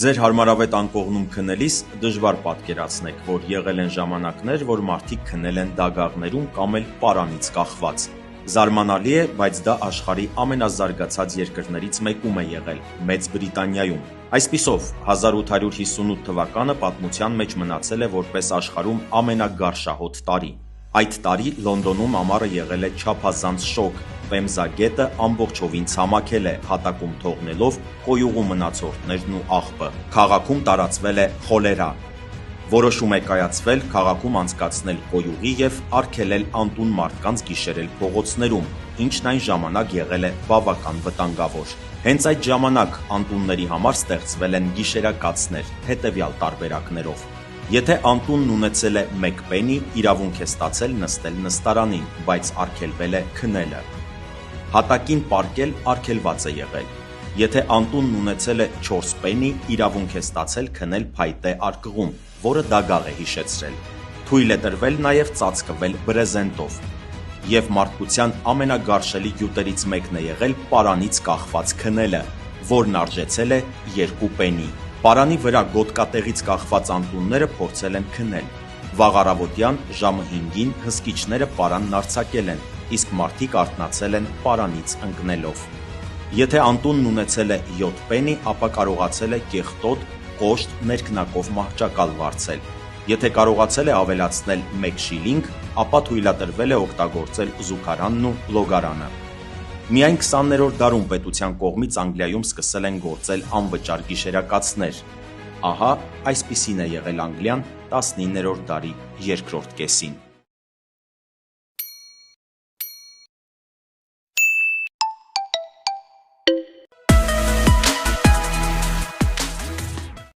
Ձեր հարմարավետ անկողնում քնելիս դժվար պատկերացնեք, որ եղել են ժամանակներ, որ մարդիկ քնել են դագաղներում կամ էլ պարանից կախված։ Զարմանալի է, բայց դա աշխարհի ամենազարգացած երկրներից մեկում է եղել՝ Մեծ Բրիտանիայում։ Այսպիսով, 1858 թվականը պատմության մեջ մնացել է որպես աշխարհում ամենագարշահոտ տարի։ Այդ տարի Լոնդոնում ամառը եղել է չափազանց շոգ, Պեմզա գետը ամբողջովին ցամաքել է, հատակում թողնելով կոյուղու մնացորդներն ու աղբը։ Քաղաքում տարածվել է խոլերա։ Որոշում է կայացվել քաղաքում անցկացնել կոյուղի եւ արգելել անտուն մարդկանց գիշերել փողոցներում, ինչն այն ժամանակ եղել է բավական վտանգավոր։ Հենց այդ ժամանակ անտունների համար ստեղծվել են գիշերակացներ հետևյալ տարբերակներով։ Եթե անտունն ունեցել է 1 պենի, իրավունք է ստացել նստել նստարանին, բայց արգելվել է քնելը։ Հատակին պառկել արգելված է եղել։ Եթե անտունն ունեցել է 4 պենի, իրավունք է ստացել քնել փայտե արկղում, որը դագաղ է հիշեցրել։ Թույլ է տրվել նաև ծածկվել բրեզենտով։ Եվ մարդկության ամենագարշելի գյուտերից մեկն է եղել պարանից կախված քնելը, որն արժեցել է 2 պենի։ Պարանի վրա գոտկատեղից կախված անտունները փորձել են քնել։ Վաղ առավոտյան ժամը 5-ին հսկիչները պարանն արձակել են, իսկ մարդիկ արթնացել են պարանից ընկնելով։ Եթե անտունն ունեցել է 7 պենի, ապա կարողացել է կեղտոտ, կոշտ, ներքնակով մահճակալ վարձել։ Եթե կարողացել է ավելացնել 1 շիլինգ, ապա թույլատրվել է օգտագործել զուգարանն ու լոգարանը։ Միայն 20-րդ դարում պետության կողմից Անգլիայում սկսել են գործել անվճար գիշերակացներ։ Ահա այսպիսին է եղել Անգլիան 19-րդ դարի երկրորդ կեսին։